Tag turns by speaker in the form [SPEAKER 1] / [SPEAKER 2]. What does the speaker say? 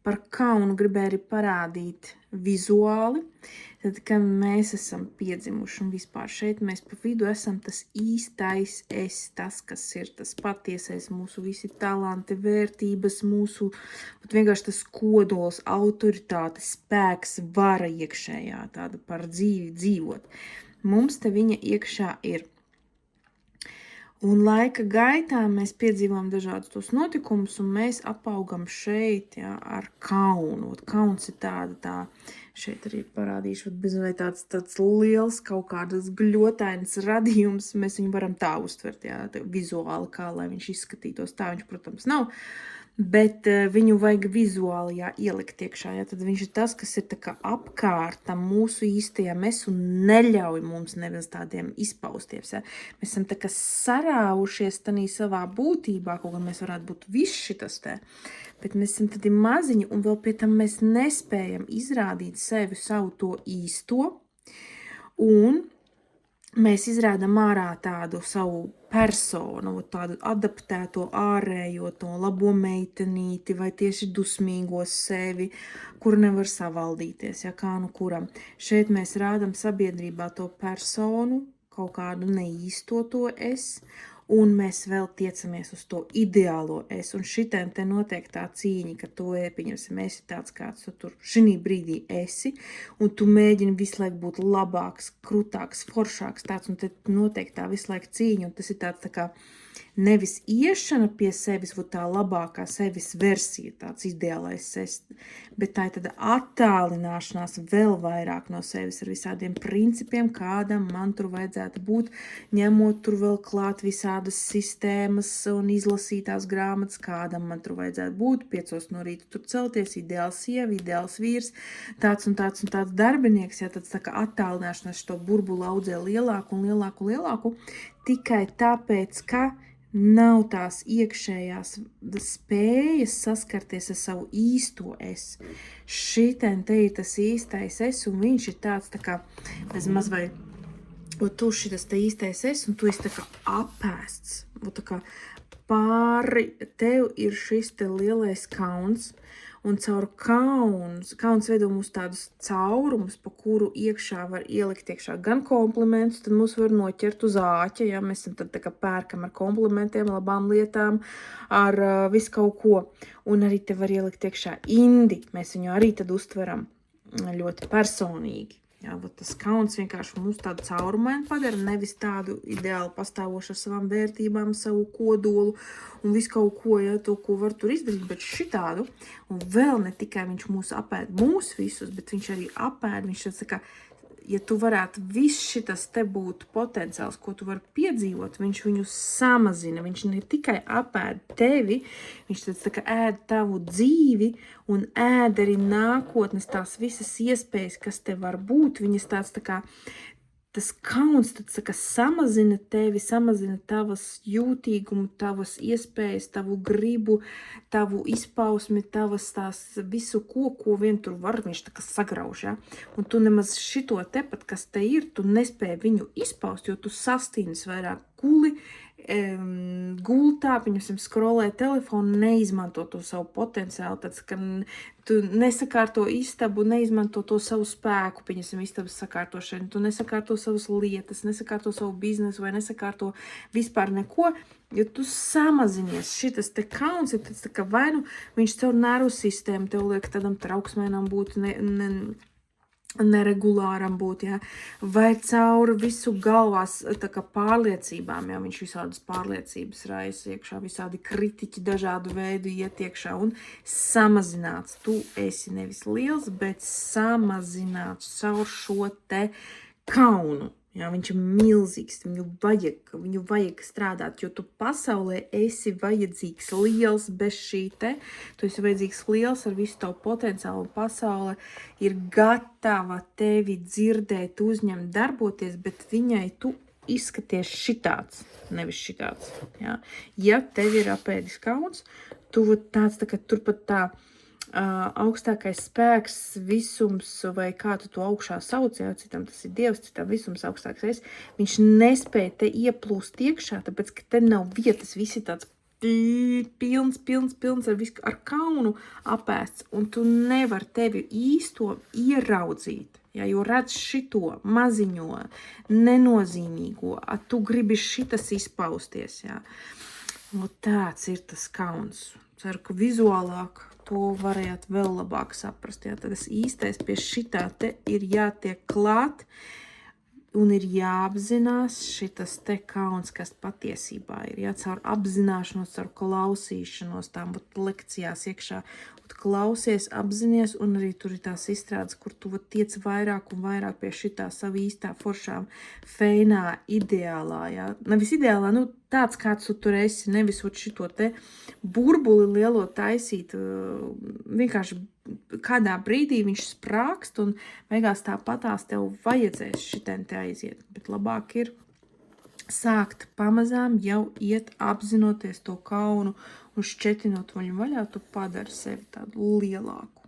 [SPEAKER 1] par kaunu gribēju arī parādīt vizuāli. Tad, kad mēs esam piedzimuši un vispār šeit mēs pa vidu esam tas īstais es, tas, kas ir tas patiesais, mūsu visi talanti, vērtības, mūsu vienkārši tas kodols, autoritāte, spēks, vara iekšējā, tāda par dzīvi dzīvot. Mums te viņa iekšā ir. Un laika gaitā mēs piedzīvojam dažādus tos notikumus, un mēs apaugam šeit, jā, ar kaunu. Kauns ir tā, šeit arī parādīšu, bez vai tāds liels kaut kādas gļotains radījums, mēs viņu varam tā uztvert, jā, tā vizuāli, kā lai viņš izskatītos. Tā viņš, protams, nav, bet viņu vajag vizuāli ielikt iekšā. Jā, tad viņš ir tas, kas ir tā kā apkārtam mūsu īstajam es un neļauj mums nevis tādiem izpausties. Jā. Mēs esam tā kā sarāvušies tanī savā būtībā, kaut kā mēs varētu būt viss šitas te, bet mēs esam tādi maziņi un vēl pie tam mēs nespējam izrādīt sevi savu to īsto un mēs izrādām ārā tādu savu personu, tādu adaptēto ārējo, to labo meitenīti vai tieši dusmīgo sevi, kur nevar savaldīties, ja kā nu kuram. Šeit mēs rādam sabiedrībā to personu, kaut kādu neīsto to es, un mēs vēl tiecamies uz to ideālo es. Un šitiem te notiek tā cīņa, ka tu pieņemsim, esi tāds, kāds tu tur šinī brīdī esi, un tu mēģini visu laiku būt labāks, krutāks, foršāks tāds, un te notiek tā visu laiku cīņa, un tas ir tāds tā kā nevis iešana pie sevis, tā labākā sevis versija, tāds ideālais es, bet tā ir tāda attālināšanās vēl vairāk no sevis ar visādiem principiem, kādam man tur vajadzētu būt, ņemot tur vēl klāt visādas sistēmas un izlasītās grāmatas, kādam man tur vajadzētu būt, 5 no rīta tur celties, ideāls sieva, ideāls vīrs, tāds un tāds darbinieks, ja tāds tā kā attālināšanās šo burbulu audzē lielāku un lielāku un lielāku, tikai tāpēc, ka nav tās iekšējās spējas saskarties ar savu īsto es. Šitien te ir tas īstais es, un viņš ir tāds tā kā, bez maz vai, tu šitas te īstais es, un tu esi tā kā apēsts. Tā kā pāri tev ir šis te lielais kauns, un caur kauns veido mums tādus caurumus, pa kuru iekšā var ielikt iekšā gan komplimentus, tad mūs var noķert uz āķa, ja mēs tad tā kā pērkam ar komplimentiem, labām lietām, ar visu kaut ko. Un arī te var ielikt iekšā indi, mēs viņu arī tad uztveram ļoti personīgi. Jā, tas kauns vienkārši mums tādu caurumainu padara, nevis tādu ideāli pastāvošu ar savām vērtībām, savu kodolu un visu kaut ko, ja, to, ko var tur izdarīt, bet šitādu. Un vēl ne tikai viņš mūs apēd mūs visus, bet viņš arī apēd, viņš tāds tā kā, ja tu varētu viss šitas te būtu potenciāls, ko tu vari piedzīvot, viņš viņu samazina, viņš ne tikai apēd tevi, viņš tāds tā kā ēd tavu dzīvi un ēd arī nākotnes tās visas iespējas, kas te var būt, viņas tāds tā kā, tas kauns tāds tā kā samazina tevi, samazina tavas jūtīgumu, tavas iespējas, tavu gribu, tavu izpausmi, tavas tās visu ko vien tur var, viņš tā kā sagrauž, ja? Un tu nemaz šito tepat, kas te ir, tu nespēji viņu izpaust, jo tu sastīnis vairāk guli, gultā, piņasim, skrolē telefonu, neizmanto to savu potenciālu, tāds, ka tu nesakārto istabu, neizmanto to savu spēku, piņasim, istabas sakārtošanu, tu nesakārto savas lietas, nesakārto savu biznesu vai nesakārto vispār neko, jo tu samazinies. Šitas te kauns ir tāds tā kā vai nu viņš caur nervu sistēmu tev liek tādam trauksmēnam būt, neregulāram būt, jā, vai caur visu galvās tā kā pārliecībām, jā, viņš visādas pārliecības raisa iekšā, visādi kritiķi dažādu veidu iet iekšā un samazināts. Tu esi nevis liels, bet samazināts caur šo te kaunu. Jā, viņš ir milzīgs, viņu vajag strādāt, jo tu pasaulē esi vajadzīgs liels bez šī te, tu esi vajadzīgs liels ar visu tavu potenciālu, un pasaule ir gatava tevi dzirdēt, uzņemt, darboties, bet viņai tu izskaties šitāds, nevis šitāds. Jā. Ja tev ir apēdis kauns, tu tāds tā kā turpat tā, augstākais spēks, visums, vai kā tu to augšā sauc, jā, citam tas ir Dievs, citam visums augstākais, viņš nespēja te ieplūst iekšā, tāpēc, ka te nav vietas, visi tāds pilns ar kaunu apēsts, un tu nevar tevi īsto ieraudzīt. Ja, jo redz šito maziņo, nenozīmīgo, tu gribi šitas izpausties. Ja. Nu, tāds ir tas kauns. Ceru, ka vizuālāk to varējāt vēl labāk saprast. Ja. Tad tas īstais pie šitā te ir jātiek klāt, un ir jāapzinās šitas te kauns, kas patiesībā ir. Ja, caur apzināšanos, caur klausīšanos, tām lekcijās iekšā. Klausies, apzinies, un arī tur ir tās izstrādes, kur tu tiec vairāk un vairāk pie šitā sava īstā foršām feinā ideālā. Ja. Nevis ideālā, nu tāds, kāds tu tur esi, nevis šito te burbuli lielo taisīt. Vienkārši kādā brīdī viņš sprākst, un beigās tāpatās tev vajadzēs šitien te aiziet. Bet labāk ir sākt pamazām jau iet apzinoties to kaunu un šķetinot viņu vaļā, tu padari sevi tādu lielāku.